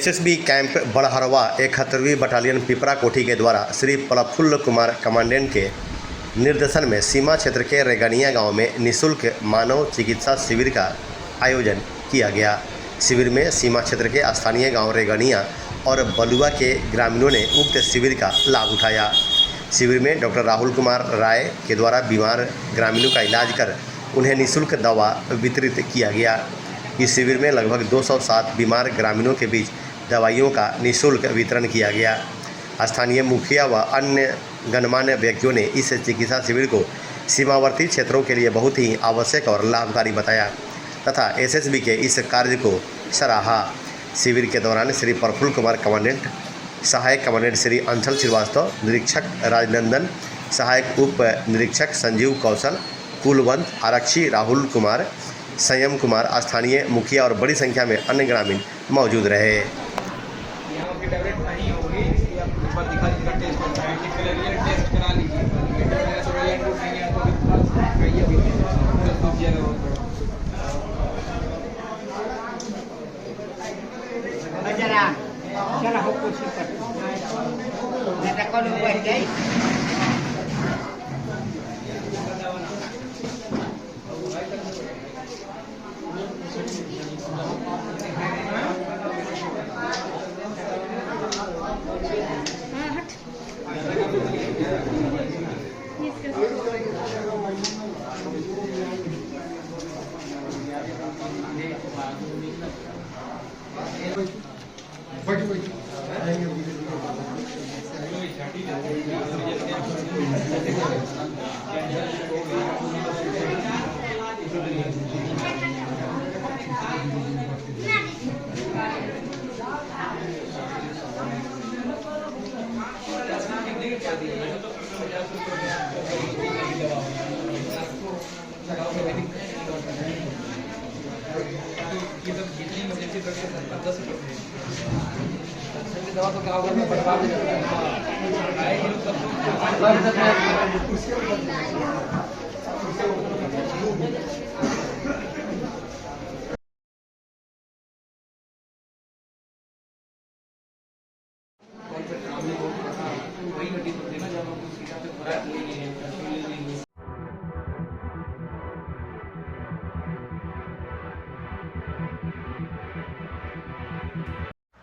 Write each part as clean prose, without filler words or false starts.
SSB camp Barharwa 71वीं battalion Pipra Kothi के द्वारा श्री प्रफुल्ल कुमार कमांडेंट के निर्देशन में सीमा क्षेत्र के रेगनिया गांव में निःशुल्क मानव चिकित्सा शिविर का आयोजन किया गया। शिविर में सीमा क्षेत्र के स्थानीय गांव रेगनिया और बलुआ के ग्रामीणों ने उक्त शिविर का लाभ उठाया। शिविर में डॉक्टर राहुल कुमार राय के द्वारा बीमार ग्रामीणों का इलाज कर उन्हें निःशुल्क दवा वितरित किया गया। इस शिविर में लगभग 207 बीमार ग्रामीणों के बीच दवाइयों का निःशुल्क वितरण किया गया। स्थानीय मुखिया व अन्य गणमान्य व्यक्तियों ने इस चिकित्सा शिविर को सीमावर्ती क्षेत्रों के लिए बहुत ही आवश्यक और लाभकारी बताया तथा एसएसबी के इस कार्य को सराहा। शिविर के दौरान श्री प्रफुल्ल कुमार कमांडेंट, सहायक कमांडेंट श्री अंशल श्रीवास्तव, निरीक्षक राजनंदन, सहायक उप निरीक्षक संजीव कौशल, कुलवंत, आरक्षी राहुल कुमार, संयम कुमार, स्थानीय मुखिया और बड़ी संख्या में अन्य ग्रामीण मौजूद रहे। दवा तो क्या होगा, मैं बर्बाद हो जाऊंगा।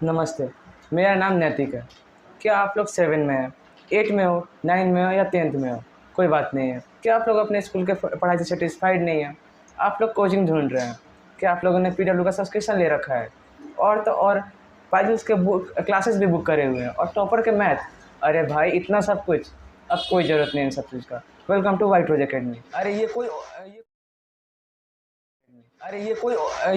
नमस्ते, मेरा नाम नैतिक है। क्या आप लोग 7 में हैं, 8 में हो, 9 में हो या 10th में हो? कोई बात नहीं है। क्या आप लोग अपने स्कूल के पढ़ाई से सेटिस्फाइड नहीं हैं? आप लोग कोचिंग ढूंढ रहे हैं। क्या आप लोगों ने PW का सब्सक्रिप्शन ले रखा है? और तो और बायजूस के बुक क्लासेस भी बुक करे हुए हैं और टॉपर के मैथ। अरे भाई, इतना सब कुछ, अब कोई ज़रूरत नहीं इन सब चीज़ का। Welcome to White Rose Academy.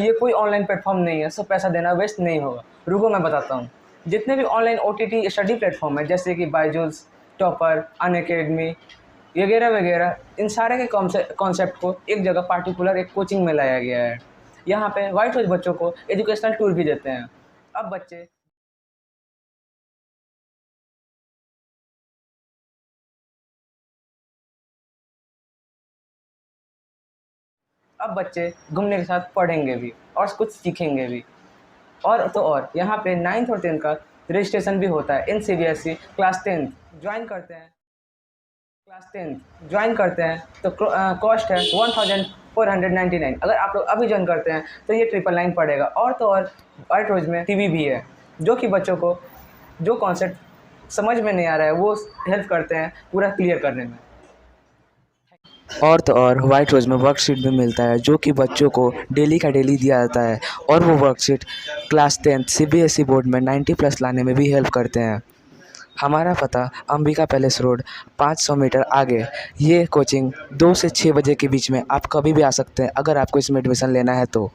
ये कोई ऑनलाइन प्लेटफॉर्म नहीं है, सब पैसा देना वेस्ट नहीं होगा। रुको मैं बताता हूँ। जितने भी ऑनलाइन OTT स्टडी प्लेटफॉर्म है, जैसे कि बायजूस, टॉपर, अनअकैडमी वगैरह वगैरह, इन सारे के कॉन्सेप्ट को एक जगह पार्टिकुलर एक कोचिंग में लाया गया है। यहाँ पे व्हाइट रोज बच्चों को एजुकेशनल टूर भी देते हैं। अब बच्चे घूमने के साथ पढ़ेंगे भी और कुछ सीखेंगे भी। और तो और यहाँ पे 9th और 10th का रजिस्ट्रेशन भी होता है। इन CBSE क्लास 10th ज्वाइन करते हैं तो कॉस्ट है 1499। अगर आप लोग अभी ज्वाइन करते हैं तो ये 999 पड़ेगा। और तो और व्हाइट रोज में TV भी है, जो कि बच्चों को जो कॉन्सेप्ट समझ में नहीं आ रहा है वो हेल्प करते हैं पूरा क्लियर करने में। और तो और व्हाइट रोज में वर्कशीट भी मिलता है, जो कि बच्चों को डेली का डेली दिया जाता है। और वो worksheet class 10th CBSE board में 90+ लाने में भी हेल्प करते हैं। हमारा पता अंबिका पैलेस रोड 500 मीटर आगे। ये कोचिंग 2 से 6 बजे के बीच में आप कभी भी आ सकते हैं, अगर आपको इसमें एडमिशन लेना है तो।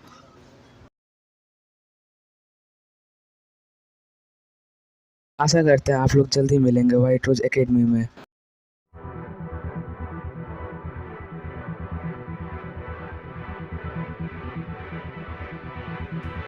आशा करते हैं आप लोग जल्दी मिलेंगे व्हाइट रोज एकेडमी में।